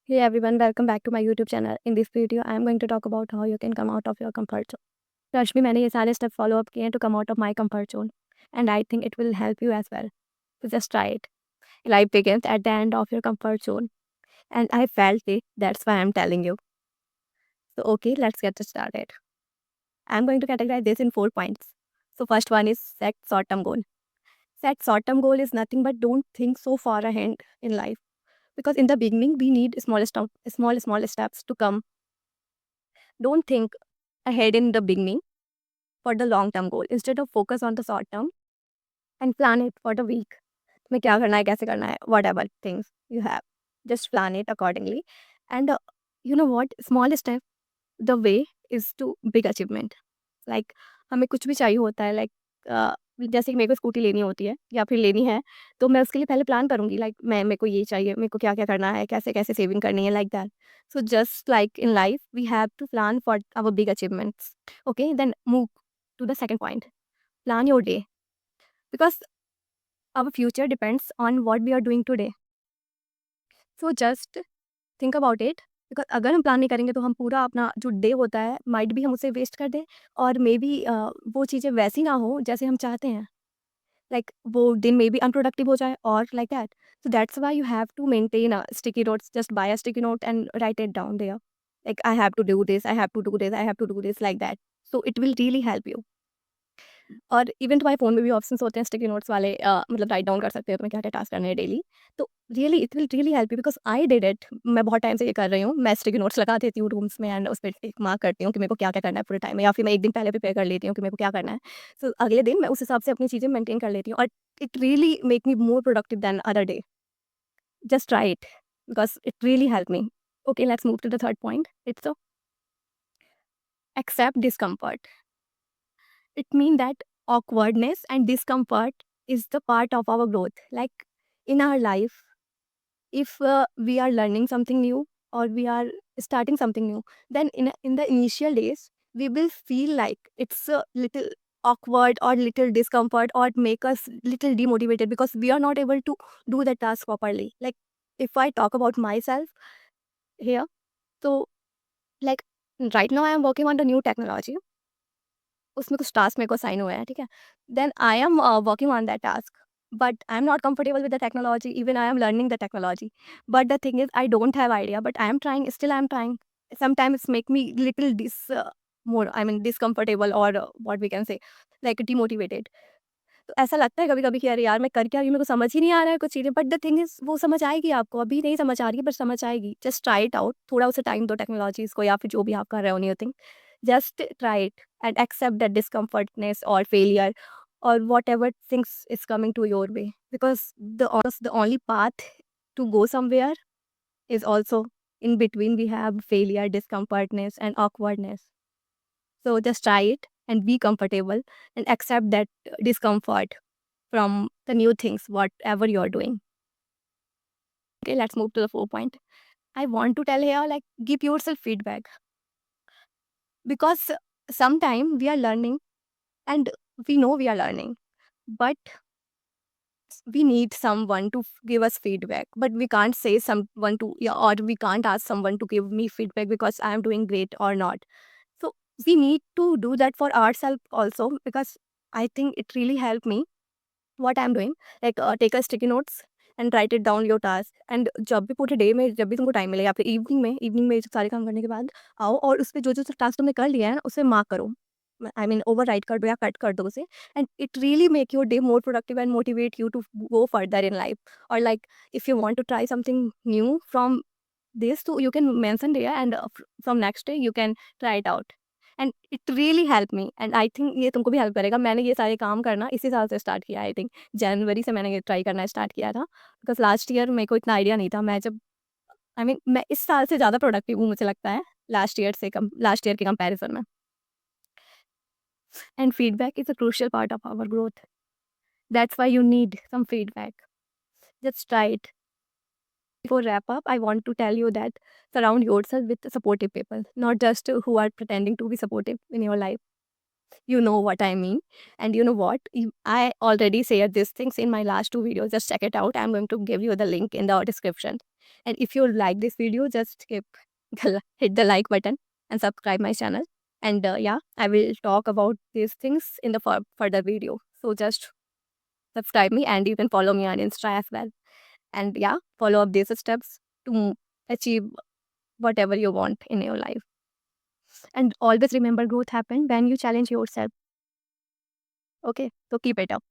Hey everyone, welcome back to my YouTube channel. In this video, I am going to talk about how you can come out of your comfort zone. Trust me, मैंने ये सारे step follow up किए हैं to come out of my comfort zone, and I think it will help you as well. So just try it. Life begins at the end of your comfort zone, and I felt it. That's why I'm telling you. So okay, let's get started. I'm going to categorize this in 4 points. So first one is set short-term goal. Set short-term goal is nothing but don't think so far ahead in life, because in the beginning we need small steps to come. Don't think ahead in the beginning for the long term goal. Instead of focus on the short term and plan it for the week. तुम्हें क्या करना है, कैसे करना है, whatever things you have. Just plan it accordingly. And you know what? Small step, the way is to big achievement. Like हमें कुछ भी चाहिए होता है, जैसे कि मेरे को स्कूटी लेनी होती है या फिर लेनी है, तो मैं उसके लिए पहले प्लान करूँगी, मेरे को ये चाहिए, मेरे को क्या-क्या करना है, कैसे-कैसे सेविंग करनी है, like that. So just like in life, we have to plan for our big achievements. Okay, then move to the second point. Plan your day, because our future depends on what we are doing today. So just think about it, because अगर हम plan नहीं करेंगे तो हम पूरा अपना जो day होता है, माइट भी हम उसे वेस्ट कर दें, और मेबी वो चीज़ें वैसी ना हो जैसे हम चाहते हैं. लाइक वो दिन मे बी अनप्रोडक्टिव हो जाए और like that. So that's why you have to maintain sticky notes. Just buy a sticky note and write it down there. Like I have to do this, I have to do this, I have to do this, like that. So it will really help you. और even तुम्हारे phone में भी options होते हैं sticky notes वाले, मतलब write down कर सकते हो तुम्हें क्या-क्या टास्क करने हैं डेली. तो really it will really help you, because I did it. मैं बहुत टाइम से ये कर रही हूँ. मैं स्टिकी नोट्स लगा देती हूँ रूम्स में एंड उसपे टिक मार्क करती हूँ कि मेरे को क्या-क्या करना है पूरे टाइम में, या फिर मैं 1 दिन पहले प्रिपेयर कर लेती हूँ कि मेरे को क्या करना है. सो अगले दिन मैं उस हिसाब से अपनी चीज़ें मेंटेन कर लेती हूँ, और it really make me more productive than other day. Just try it, because it really help me. Okay, let's move to the third point. It's accept discomfort. It means that awkwardness and discomfort is the part of our growth. Like in our life, if we are learning something new or we are starting something new, then in the initial days, we will feel like it's a little awkward or little discomfort or make us little demotivated because we are not able to do the task properly. Like if I talk about myself here, so like right now I am working on the new technology. उसमें कुछ task मेरे को assign हुए हैं, ठीक है? Then I am working on that task, but I am not comfortable with the technology, even I am learning the technology. But the thing is I don't have idea, but I am trying, still I am trying. Sometimes make me little more I mean discomfortable, और what we can say like demotivated. तो ऐसा लगता है कभी-कभी कि अरे यार मैं कर क्या रही हूँ, मेरे को समझ ही नहीं आ रहा है कुछ चीज़ें. बट द थिंग इज़ वो समझ आएगी आपको, अभी नहीं समझ आ रही है बट समझ आएगी. जस्ट ट्राई इट आउट, थोड़ा उसे टाइम दो टेक्नोलॉजीज़ को या फिर जो भी आप कर रहे हो new thing. Just try it and accept that discomfortness or failure or whatever things is coming to your way, because the only path to go somewhere is also in between. We have failure, discomfortness and awkwardness. So just try it and be comfortable and accept that discomfort from the new things, whatever you're doing. Okay, let's move to the 4 point. I want to tell here, like, give yourself feedback, because sometime we are learning and we know we are learning, but we need someone to give us feedback. But we can't say someone to, yeah, or we can't ask someone to give me feedback because I am doing great or not. So we need to do that for ourselves also, because I think it really helped me what I'm doing. Like take a sticky notes and write it down your task, and जब भी पूरे day में जब भी तुमको time मिले या फिर इवनिंग में सारे काम करने के बाद आओ, और उस पे जो जो टास्क तुमने कर लिया है ना उसे मार्क करो. आई मीन ओवर राइट कर दो या कट कर दो उसे. And it really make your day more productive and motivate you to go further in life. और like if you want to try something new from this, so you can mention there, and from next day you can try it out. And it really helped me, and I think ये तुमको भी help करेगा. मैंने ये सारे काम करना इसी साल से स्टार्ट किया. आई थिंक जनवरी से मैंने ये ट्राई करना स्टार्ट किया था, बिकॉज लास्ट ईयर मेरे को इतना आइडिया नहीं था. मैं जब आई मीन मैं इस साल से ज़्यादा प्रोडक्टिव हूँ मुझे लगता है, लास्ट ईयर के कंपैरिजन में. And feedback is a crucial part of our growth. That's why you need some feedback. Just try it. Before wrap up, I want to tell you that surround yourself with supportive people, not just who are pretending to be supportive in your life. You know what I mean. And you know what? I already shared these things in my last 2 videos. Just check it out. I'm going to give you the link in the description. And if you like this video, just hit the like button and subscribe my channel. And yeah, I will talk about these things in the further video. So just subscribe me, and you can follow me on Insta as well. And yeah, follow up these steps to achieve whatever you want in your life. And always remember, growth happens when you challenge yourself. Okay, so keep it up.